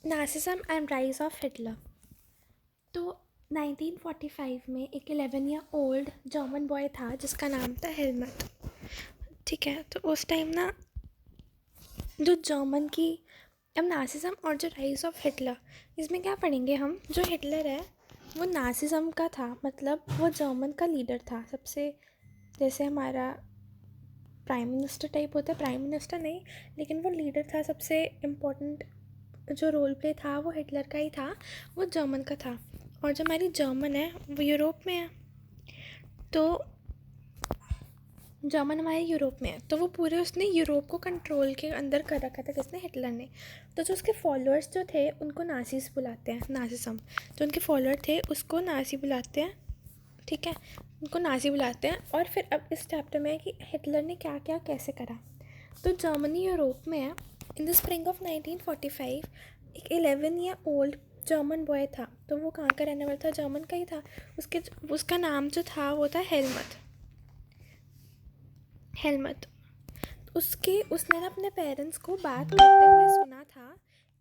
नासिज्म and rise of Hitler. तो 1945 में एक 11 ईयर ओल्ड जर्मन बॉय था जिसका नाम था हेलमट। ठीक है, तो उस टाइम ना जो जर्मन की अब नासिज्म और जो राइज ऑफ हिटलर, इसमें क्या पढ़ेंगे हम। जो हिटलर है वो नासिज्म का था, मतलब वो जर्मन का लीडर था सबसे, जैसे हमारा प्राइम मिनिस्टर टाइप होता है, प्राइम मिनिस्टर नहीं लेकिन वो लीडर था, सबसे इम्पोर्टेंट जो रोल प्ले था वो हिटलर का ही था, वो जर्मन का था। और जो हमारी जर्मन है वो यूरोप में है, तो जर्मन हमारे यूरोप में है, तो वो पूरे उसने यूरोप को कंट्रोल के अंदर कर रखा था किसने, हिटलर ने। तो जो उसके फॉलोअर्स जो थे उनको नासीज बुलाते हैं, नासिज्म। जो उनके फॉलोअर थे उसको नासी बुलाते हैं, ठीक है, उनको नाजी बुलाते हैं। और फिर अब इस चैप्टर में है कि हिटलर ने क्या क्या कैसे करा। तो जर्मनी यूरोप में है। इन द स्प्रिंग ऑफ 1945 एक 11 ईयर ओल्ड जर्मन बॉय था, तो वो कहाँ का रहने वाला था, जर्मन का ही था। उसका नाम जो था वो था हेलमट। हेलमट उसने ना अपने पेरेंट्स को बात करते हुए सुना था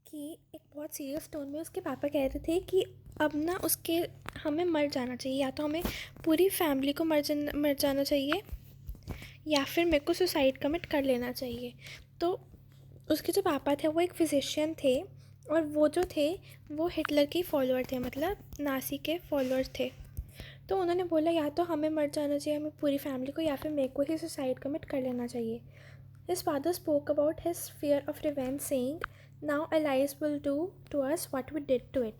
कि एक बहुत सीरियस टोन में उसके पापा कह रहे थे कि अब ना उसके हमें मर जाना चाहिए, या तो हमें पूरी फैमिली को मर जाना चाहिए या फिर मेरे को सुसाइड कमिट कर लेना चाहिए। तो उसके जो पापा थे वो एक फिजिशियन थे, और वो जो थे वो हिटलर के फॉलोअर थे, मतलब नासी के फॉलोअर थे। तो उन्होंने बोला या तो हमें मर जाना चाहिए, हमें पूरी फैमिली को, या फिर मेरे को ही सुसाइड कमिट कर लेना चाहिए। His father spoke about his fear of revenge, saying, "Now allies will do to us what we did to it."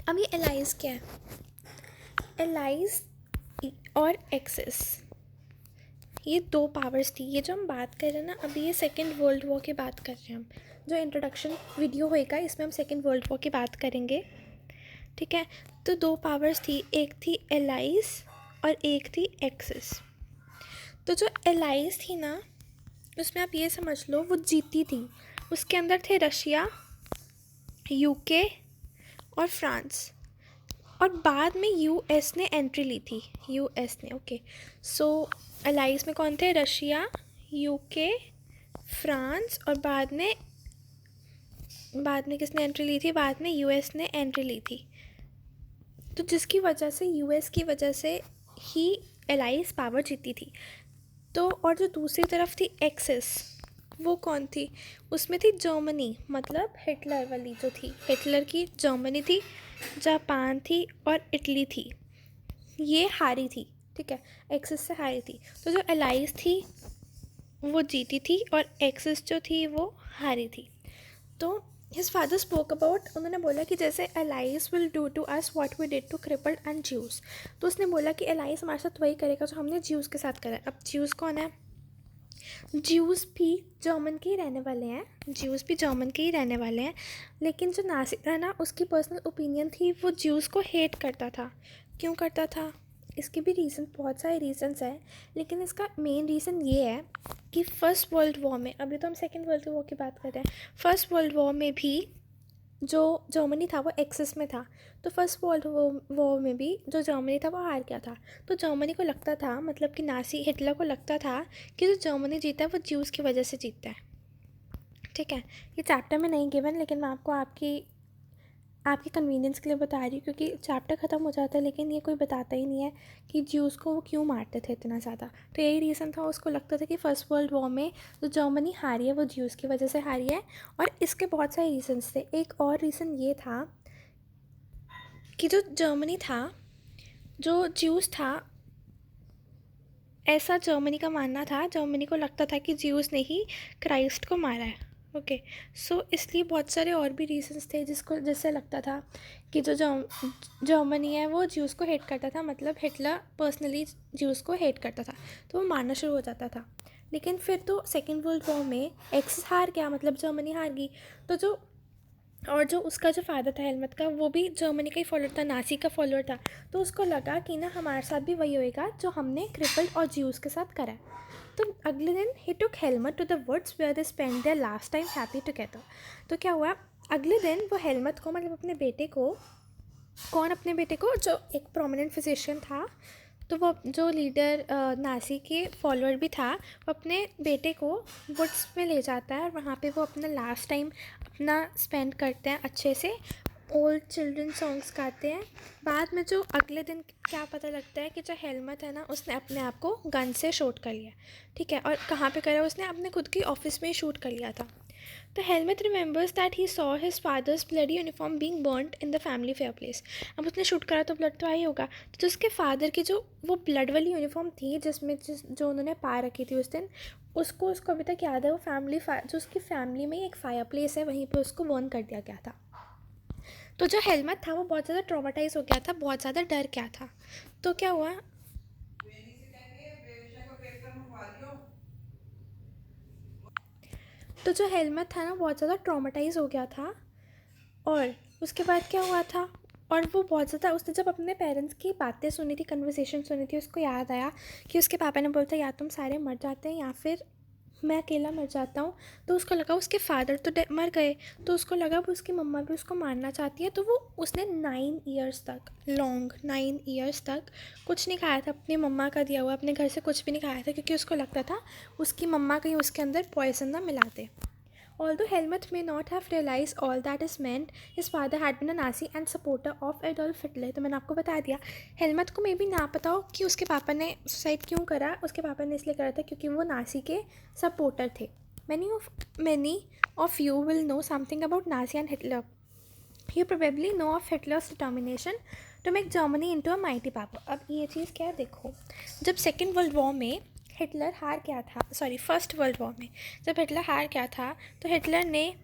अब ये allies क्या है? allies और एक्सेस, ये दो पावर्स थी। ये जो हम बात कर रहे हैं ना अभी, ये सेकेंड वर्ल्ड वॉर की बात कर रहे हैं हम। जो इंट्रोडक्शन वीडियो होएगा इसमें हम सेकेंड वर्ल्ड वॉर की बात करेंगे, ठीक है। तो दो पावर्स थी, एक थी एलाइज और एक थी एक्सेस। तो जो एलाइज थी ना उसमें आप ये समझ लो वो जीती थी। उसके अंदर थे रशिया, यूके और फ्रांस, और बाद में यूएस ने एंट्री ली थी, यूएस ने। ओके, सो अलाइज में कौन थे, रशिया, यूके, फ्रांस, और बाद में किसने एंट्री ली थी, बाद में यूएस ने एंट्री ली थी। तो जिसकी वजह से यूएस की वजह से ही एलाइज पावर जीती थी। तो और जो दूसरी तरफ थी एक्सेस, वो कौन थी, उसमें थी जर्मनी, मतलब हिटलर वाली जो थी, हिटलर की जर्मनी थी, जापान थी और इटली थी, ये हारी थी, ठीक है, एक्सेस से हारी थी। तो जो अलाइज थी वो जीती थी और एक्सेस जो थी वो हारी थी। तो हिज फादर स्पोक अबाउट, उन्होंने बोला कि जैसे allies will do to us what we did to crippled and Jews. तो उसने बोला कि अलाइज हमारे साथ वही करेगा जो हमने ज्यूस के साथ करा। अब ज्यूस कौन है, ज्यूस भी जर्मन के ही रहने वाले हैं, ज्यूस भी जर्मन के ही रहने वाले हैं। लेकिन जो नासी था ना उसकी पर्सनल ओपिनियन थी, वो ज्यूस को हेट करता था। क्यों करता था, इसके भी रीज़न, बहुत सारे रीज़न्स हैं, लेकिन इसका मेन रीज़न ये है कि फ़र्स्ट वर्ल्ड वॉर में, अभी तो हम सेकेंड वर्ल्ड वॉर की बात कर रहे हैं, फ़र्स्ट वर्ल्ड वॉर में भी जो जर्मनी था वो एक्सेस में था। तो फर्स्ट वर्ल्ड वॉर में भी जो जर्मनी था वो हार गया था। तो जर्मनी को लगता था, मतलब कि नासी हिटलर को लगता था कि जो जर्मनी जीता है वो ज्यूज़ की वजह से जीतता है, ठीक है। ये चैप्टर में नहीं गिवन, लेकिन मैं आपको आपकी कन्वीनियंस के लिए बता रही हूँ, क्योंकि चैप्टर ख़त्म हो जाता है लेकिन ये कोई बताता ही नहीं है कि ज्यूज़ को वो क्यों मारते थे इतना ज़्यादा। तो यही रीज़न था, उसको लगता था कि फ़र्स्ट वर्ल्ड वॉर में जो जर्मनी हारी है वो ज्यूज़ की वजह से हारी है। और इसके बहुत सारे रीज़न्स थे। एक और रीज़न ये था कि जो जर्मनी था, जो ज्यूज़ था, ऐसा जर्मनी का मानना था, जर्मनी को लगता था कि ज्यूज़ ने ही क्राइस्ट को मारा है। ओके, सो इसलिए बहुत सारे और भी रीजंस थे जिससे लगता था कि जो जर्मनी है वो ज्यूज़ को हेट करता था, मतलब हिटलर पर्सनली ज्यूज़ को हेट करता था, तो वो मारना शुरू हो जाता था। लेकिन फिर तो सेकेंड वर्ल्ड वॉर में एक्सेस हार गया, मतलब जर्मनी हार गई। तो जो उसका जो फादर था हेलमट का, वो भी जर्मनी का ही फॉलोअर था, नासी का फॉलोअर था। तो उसको लगा कि ना हमारे साथ भी वही होएगा जो हमने क्रिपल्ड और ज्यूज़ के साथ करा है। तो अगले दिन he took Helmut to the woods where they spend their last time happy together. तो क्या हुआ, अगले दिन वो हेलमट को, मतलब अपने बेटे को, कौन, अपने बेटे को, जो एक प्रोमिनेंट फिजिशियन था, तो वो जो लीडर नासी के फॉलोअर भी था, वो अपने बेटे को वुड्स में ले जाता है और वहाँ पे वो अपना लास्ट टाइम अपना स्पेंड करते हैं अच्छे से, ओल्ड चिल्ड्रन सॉन्ग्स गाते हैं। बाद में जो अगले दिन क्या पता लगता है कि जो हेलमेट है ना, उसने अपने आप को गन से शूट कर लिया, ठीक है। और कहाँ पे करा, उसने अपने खुद की ऑफिस में ही शूट कर लिया था। तो helmet remembers that he saw his father's bloody uniform being burned in the family fair place. अब उसने शूट करा तो ब्लड तो आई होगा, तो जो उसके फादर की जो वो ब्लड वाली यूनिफॉर्म थी जो उन्होंने पा रखी थी उस दिन, उसको अभी तक याद है। वो जो उसकी फैमिली में एक फायर प्लेस है, वहीं पर उसको बर्न कर दिया गया था। तो जो हेलमेट था वो बहुत ज़्यादा ट्रॉमाटाइज हो गया था, बहुत ज़्यादा डर गया था। तो क्या हुआ, तो जो हेलमेट था ना बहुत ज़्यादा ट्रॉमाटाइज हो गया था। और उसके बाद क्या हुआ था, और वो बहुत ज़्यादा, उसने जब अपने पेरेंट्स की बातें सुनी थी, कन्वर्सेशन सुनी थी, उसको याद आया कि उसके पापा ने बोला था या तुम सारे मर जाते हैं या फिर मैं अकेला मर जाता हूँ। तो उसको लगा उसके फादर तो मर गए, तो उसको लगा वो उसकी मम्मा भी उसको मारना चाहती है। तो वो उसने 9 ईयर्स तक, लॉन्ग 9 ईयर्स तक कुछ नहीं खाया था अपनी मम्मा का दिया हुआ, अपने घर से कुछ भी नहीं खाया था, क्योंकि उसको लगता था उसकी मम्मा कहीं उसके अंदर पॉइजन ना मिला दे। Although Helmut may not have realized all that is meant, his father had been a Nazi and supporter of Adolf Hitler। तो मैंने आपको बता दिया, हेलमेट को मे भी ना पता हो कि उसके पापा ने सुसाइड क्यों करा। उसके पापा ने इसलिए करा था क्योंकि वो नासी के सपोर्टर थे। Many of you will know something about Nazi and Hitler. You probably know of Hitler's determination to make Germany into a mighty power। अब ये चीज़ क्या है, देखो, जब सेकेंड वर्ल्ड वॉर में हिटलर हार गया था, सॉरी फर्स्ट वर्ल्ड वॉर में जब हिटलर हार गया था, तो हिटलर ने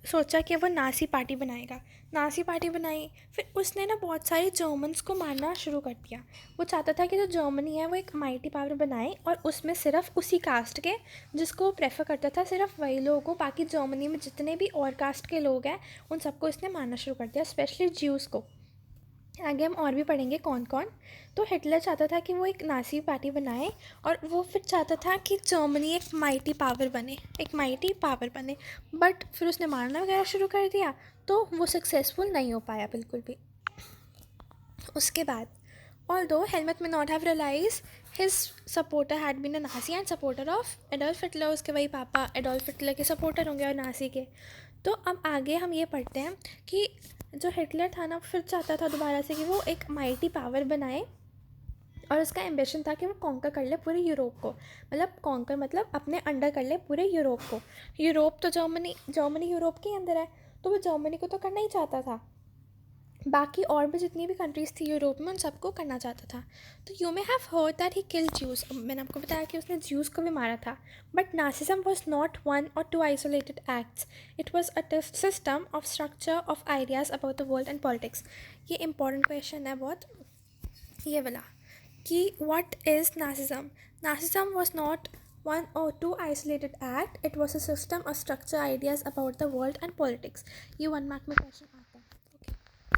सोचा कि वो नासी पार्टी बनाएगा। नासी पार्टी बनाई, फिर उसने ना बहुत सारे जर्मन्स को मारना शुरू कर दिया। वो चाहता था कि जो जर्मनी है वो एक माइटी पावर बनाए, और उसमें सिर्फ उसी कास्ट के, जिसको वो प्रेफर करता था, सिर्फ वही लोगों को, बाकी जर्मनी में जितने भी और कास्ट के लोग हैं उन सबको इसने मारना शुरू कर दिया, स्पेशली ज्यूज़ को। आगे हम और भी पढ़ेंगे कौन कौन। तो हिटलर चाहता था कि वो एक नासी पार्टी बनाए, और वो फिर चाहता था कि जर्मनी एक माइटी पावर बने, एक माइटी पावर बने। बट फिर उसने मारना वगैरह शुरू कर दिया, तो वो सक्सेसफुल नहीं हो पाया बिल्कुल भी। उसके बाद, although Helmut may not have realized his supporter had been a Nazi and supporter of Adolf Hitler, उसके वही पापा एडोल्फ हिटलर के सपोर्टर होंगे और नासी के। तो अब आगे हम ये पढ़ते हैं कि जो हिटलर था ना, फिर चाहता था दोबारा से कि वो एक माइटी पावर बनाए, और उसका एम्बिशन था कि वो कॉन्कर कर ले पूरे यूरोप को। मतलब कॉन्कर मतलब अपने अंडर कर ले पूरे यूरोप को। यूरोप तो जर्मनी यूरोप के अंदर है, तो वो जर्मनी को तो करना ही चाहता था, बाकी और भी जितनी भी कंट्रीज़ थी यूरोप में उन सबको करना चाहता था। तो you may have heard that he kill Jews. मैंने आपको बताया कि उसने ज्यूज़ को भी मारा था। But Nazism was not 1 or 2 isolated acts, it was a system of structure of ideas about the world and politics. ये इंपॉर्टेंट क्वेश्चन है बहुत, ये वाला, कि what is Nazism. Nazism was not 1 or 2 isolated act, it was a system of structure ideas about the world and politics. ये 1 mark में question आता है।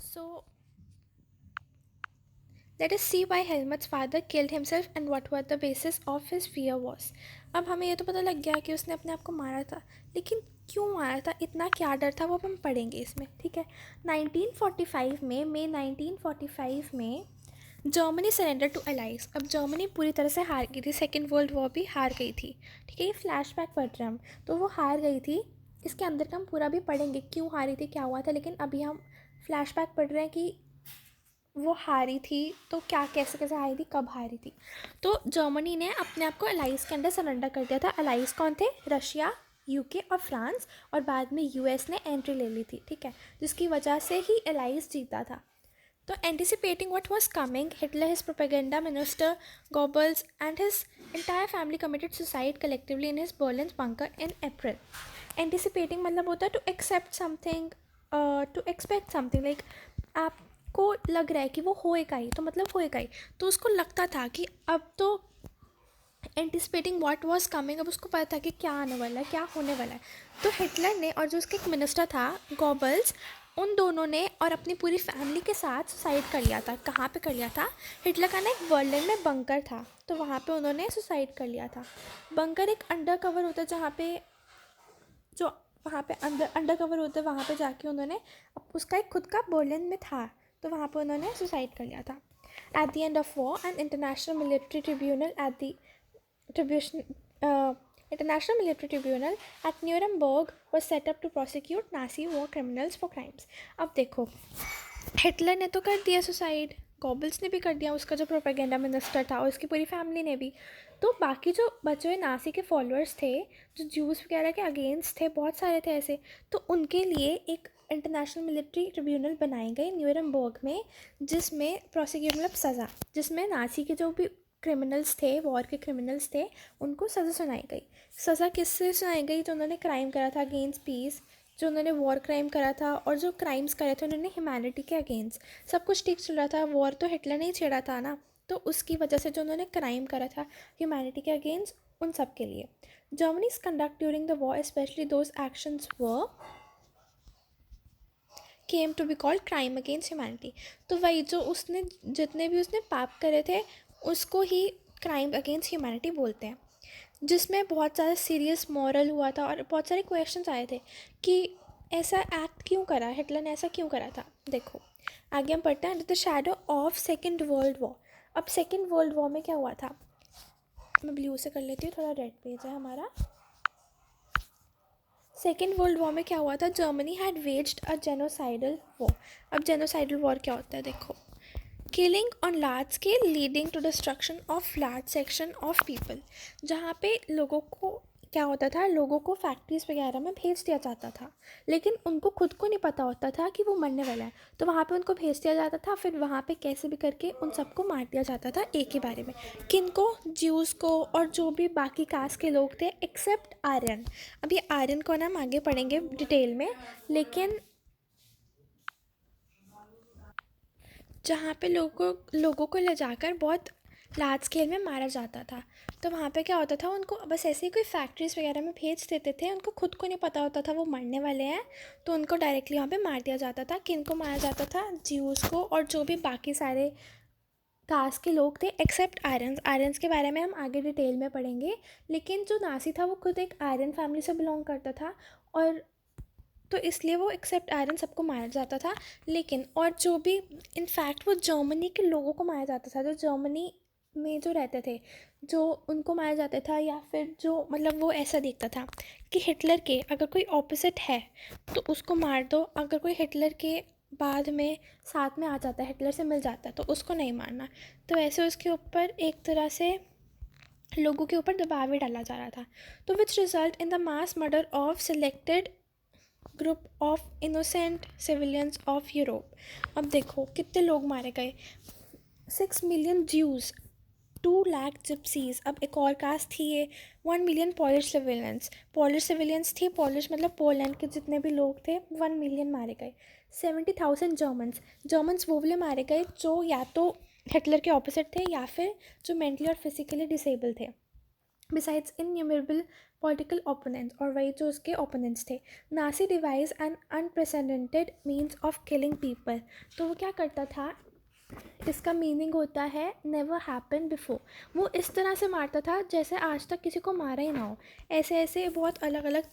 So, let us see why Helmut's father killed himself and what were the basis of his fear was। अब हमें ये तो पता लग गया कि उसने अपने आप को मारा था, लेकिन क्यों मारा था, इतना क्या डर था, वो हम पढ़ेंगे इसमें, ठीक है। 1945 में, मई 1945 में जर्मनी सरेंडर टू अलाइज। अब जर्मनी पूरी तरह से हार गई थी, सेकेंड वर्ल्ड वॉर भी हार गई थी, ठीक है। ये फ्लैशबैक पढ़ रहे हैं हम, तो वो हार गई थी। इसके अंदर का हम पूरा भी पढ़ेंगे क्यों हारी थी, क्या हुआ था, लेकिन अभी हम फ्लैशबैक पढ़ रहे हैं कि वो हारी थी तो क्या, कैसे कैसे हारी थी, कब हारी थी। तो जर्मनी ने अपने आप को अलाइज के अंदर सरेंडर कर दिया था। अलाइज कौन थे, रशिया, यूके और फ्रांस, और बाद में यूएस ने एंट्री ले ली थी, ठीक है, जिसकी वजह से ही अलाइज जीता था। तो anticipating what was coming, Hitler, his propaganda minister Goebbels and his entire family committed suicide collectively in his Berlin bunker in April। Anticipating मतलब होता है to accept something, to expect something, like आपको लग रहा है कि वो होएगा ही, तो मतलब होएगा ही। तो उसको लगता था कि अब तो एंटिसिपेटिंग व्हाट वाज कमिंग, अब उसको पता था कि क्या आने वाला है, क्या होने वाला है। तो हिटलर ने और जो उसके एक मिनिस्टर था गोबल्स, उन दोनों ने और अपनी पूरी फैमिली के साथ सुसाइड कर लिया था। कहाँ पे कर लिया था, हिटलर का ना एक बर्लिन में बंकर था, तो वहाँ पे उन्होंने सुसाइड कर लिया था। बंकर एक अंडर कवर होता है, जहाँ पे जो वहाँ पे अंडर कवर होता है, वहाँ पे जाके उन्होंने, उसका एक खुद का बर्लिन में था, तो वहाँ पे उन्होंने सुसाइड कर लिया था। At the end of war, an international military tribunal uh, at Nuremberg was set up to prosecute Nazi war criminals for crimes. अब देखो, हिटलर ने तो कर दिया सुसाइड, गॉबल्स ने भी कर दिया, उसका जो प्रोपेगेंडा मिनिस्टर था और उसकी पूरी फैमिली ने भी। तो बाकी जो बचे हुए नासी के फॉलोअर्स थे, जो ज्यूज़ वगैरह के अगेंस्ट थे, बहुत सारे थे ऐसे, तो उनके लिए एक इंटरनेशनल मिलिट्री ट्रिब्यूनल बनाई गई न्यूरमबर्ग में, जिसमें प्रोसिक्यूट मतलब सज़ा, जिसमें नासी के जो भी क्रिमिनल्स थे, वॉर के क्रिमिनल्स थे, उनको सज़ा सुनाई गई। सज़ा किससे सुनाई गई? जो उन्होंने क्राइम करा था अगेंस्ट पीस, जो उन्होंने वॉर क्राइम करा था, और जो क्राइम्स करे थे उन्होंने ह्यूमैनिटी के अगेंस्ट। सब कुछ ठीक चल रहा था, वॉर तो हिटलर ने ही छेड़ा था ना, तो उसकी वजह से जो उन्होंने क्राइम करा था ह्यूमैनिटी के अगेंस्ट, उन सब के लिए Germany's conduct during the war, especially those actions were came to be called crime against humanity. तो वही जो उसने जितने भी उसने पाप करे थे उसको ही क्राइम अगेंस्ट ह्यूमैनिटी बोलते हैं, जिसमें बहुत ज़्यादा सीरियस मॉरल हुआ था और बहुत सारे क्वेश्चंस आए थे कि ऐसा एक्ट क्यों करा, हिटलर ने ऐसा क्यों करा था। देखो आगे हम पढ़ते हैं, the shadow of second world war. अब सेकेंड वर्ल्ड वॉर में क्या हुआ था, मैं ब्लू से कर लेती हूँ, थोड़ा रेड पेज है हमारा। सेकेंड वर्ल्ड वॉर में क्या हुआ था, Germany had waged a genocidal war. अब जेनोसाइडल वॉर क्या होता है, देखो, killing on large scale leading to destruction of large section of people. जहाँ पे लोगों को क्या होता था, लोगों को फैक्ट्रीज वगैरह में भेज दिया जाता था, लेकिन उनको खुद को नहीं पता होता था कि वो मरने वाला है, तो वहाँ पे उनको भेज दिया जाता था, फिर वहाँ पे कैसे भी करके उन सबको मार दिया जाता था एक ही बारे में। किनको? ज्यूज़ को और जो भी बाकी कास्ट के लोग थे एक्सेप्ट आर्यन। अब ये आर्यन को ना हम आगे पढ़ेंगे डिटेल में, लेकिन जहाँ पे लोगों को ले जाकर बहुत लार्ज स्केल में मारा जाता था, तो वहाँ पे क्या होता था, उनको बस ऐसे ही कोई फैक्ट्रीज़ वगैरह में भेज देते थे, उनको खुद को नहीं पता होता था वो मरने वाले हैं, तो उनको डायरेक्टली वहाँ पे मार दिया जाता था। किन को मारा जाता था? ज्यूज़ को और जो भी बाकी सारे कास्ट के लोग थे एक्सेप्ट आर्यंस। आर्यंस के बारे में हम आगे डिटेल में पढ़ेंगे, लेकिन जो नासी था वो खुद एक आर्यन फैमिली से बिलोंग करता था, और तो इसलिए वो एक्सेप्ट आयरन सबको मारा जाता था। लेकिन और जो भी इनफैक्ट वो जर्मनी के लोगों को मारा जाता था, जो जर्मनी में जो रहते थे, जो उनको मारा जाता था, या फिर जो मतलब वो ऐसा देखता था कि हिटलर के अगर कोई ऑपोजिट है तो उसको मार दो, अगर कोई हिटलर के बाद में साथ में आ जाता है, हिटलर से मिल जाता है, तो उसको नहीं मारना। तो ऐसे उसके ऊपर एक तरह से लोगों के ऊपर दबाव भी डाला जा रहा था। तो which result in the mass murder of selected group of innocent civilians of Europe. अब देखो कितने लोग मारे गए, 6 मिलियन ज्यूज़, 2 लाख जिप्सीज। अब एक और कास्ट थी ये, 1 मिलियन पॉलिश सिविलियंस थी, पॉलिश मतलब पोलैंड के जितने भी लोग थे, 1 मिलियन मारे गए। 70,000 जर्मन्स वो वाले मारे गए जो या तो हिटलर के ऑपोजिट थे या फिर जो मेंटली और फिजिकली डिसेबल थे। बिसाइड्स इनन्यूमरेबल पॉलिटिकल ओपोनेंट्स, और वही जो उसके ओपोनेंट्स थे। Nazi devised an unprecedented means of killing people. तो वो क्या करता था, इसका मीनिंग होता है नेवर हैपन बिफोर। वो इस तरह से मारता था जैसे आज तक किसी को मारा ही ना हो, ऐसे ऐसे बहुत अलग अलग,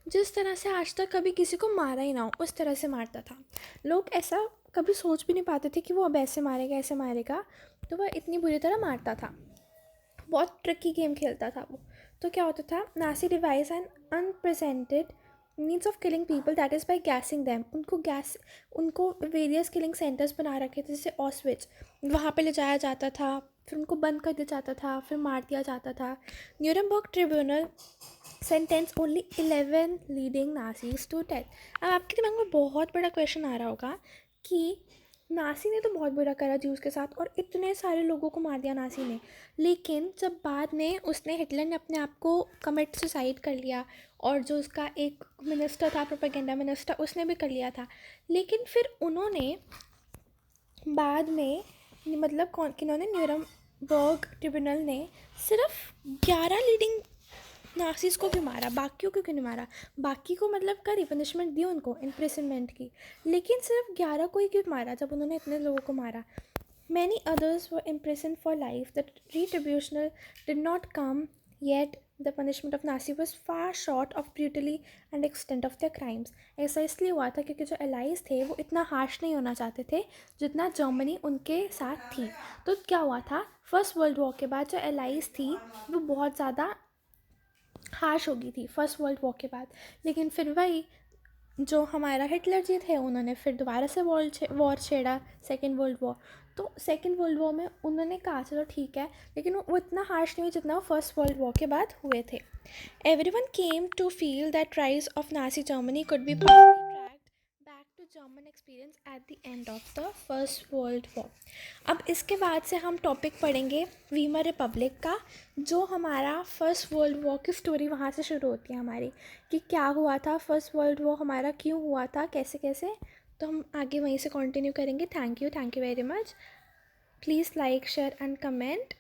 जिस तरह से आज तक कभी किसी को मारा ही ना हो उस तरह से मारता था। लोग ऐसा कभी सोच भी नहीं पाते थे कि वो अब ऐसे मारेगा ऐसे मारेगा, तो वह इतनी बुरी तरह मारता था, बहुत ट्रिकी गेम खेलता था वो। तो क्या होता था, Nazi devised and unprecedented means of killing people, that is by gassing them. उनको वेरियस किलिंग सेंटर्स बना रखे थे, जैसे ऑस्विच, वहाँ पे ले जाया जाता था, फिर उनको बंद कर दिया जाता था, फिर मार दिया जाता था। Nuremberg tribunal sentenced only 11 leading Nazis to death. अब आपके दिमाग में बहुत बड़ा क्वेश्चन आ रहा होगा कि नासी ने तो बहुत बुरा करा ज्यूज़ के साथ और इतने सारे लोगों को मार दिया नासी ने, लेकिन जब बाद में उसने हिटलर ने अपने आप को कमिट सुसाइड कर लिया, और जो उसका एक मिनिस्टर था, प्रोपेगेंडा मिनिस्टर, उसने भी कर लिया था, लेकिन फिर उन्होंने बाद में मतलब किन्होंने, न्यूरमबर्ग ट्रिब्यूनल ने सिर्फ 11 लीडिंग नासिस को क्यों मारा, बाकियों को क्यों नहीं मारा? बाकी को मतलब करी, पनिशमेंट दी उनको इम्प्रिजनमेंट की, लेकिन सिर्फ 11 को ही क्यों मारा जब उन्होंने इतने लोगों को मारा? Many others were imprisoned for life, the retributional did not come yet the punishment of Nazi was far short of brutally and extent of the crimes. ऐसा इसलिए हुआ था क्योंकि जो एलाइज थे वो इतना हार्श नहीं होना चाहते थे जितना जर्मनी उनके साथ थी। तो क्या हुआ था, फर्स्ट वर्ल्ड वॉर के बाद जो एलाइज थी वो बहुत ज़्यादा हार्श हो गई थी फर्स्ट वर्ल्ड वॉर के बाद। लेकिन फिर वही जो हमारा हिटलर जी थे उन्होंने फिर दोबारा से वॉर छेड़ा, सेकेंड वर्ल्ड वॉर। तो सेकेंड वर्ल्ड वॉर में उन्होंने कहा चलो ठीक है, लेकिन वो इतना हार्श नहीं हुई जितना वो फर्स्ट वर्ल्ड वॉर के बाद हुए थे। Everyone came to feel that rise of Nazi Germany could be back to German experience at the end of the first world war. अब इसके बाद से हम टॉपिक पढ़ेंगे वीमर रिपब्लिक का, जो हमारा फर्स्ट वर्ल्ड वॉर की स्टोरी वहाँ से शुरू होती है हमारी, कि क्या हुआ था फर्स्ट वर्ल्ड वॉर हमारा, क्यों हुआ था, कैसे कैसे। तो हम आगे वहीं से कंटिन्यू करेंगे। Thank you very much. Please like share and comment.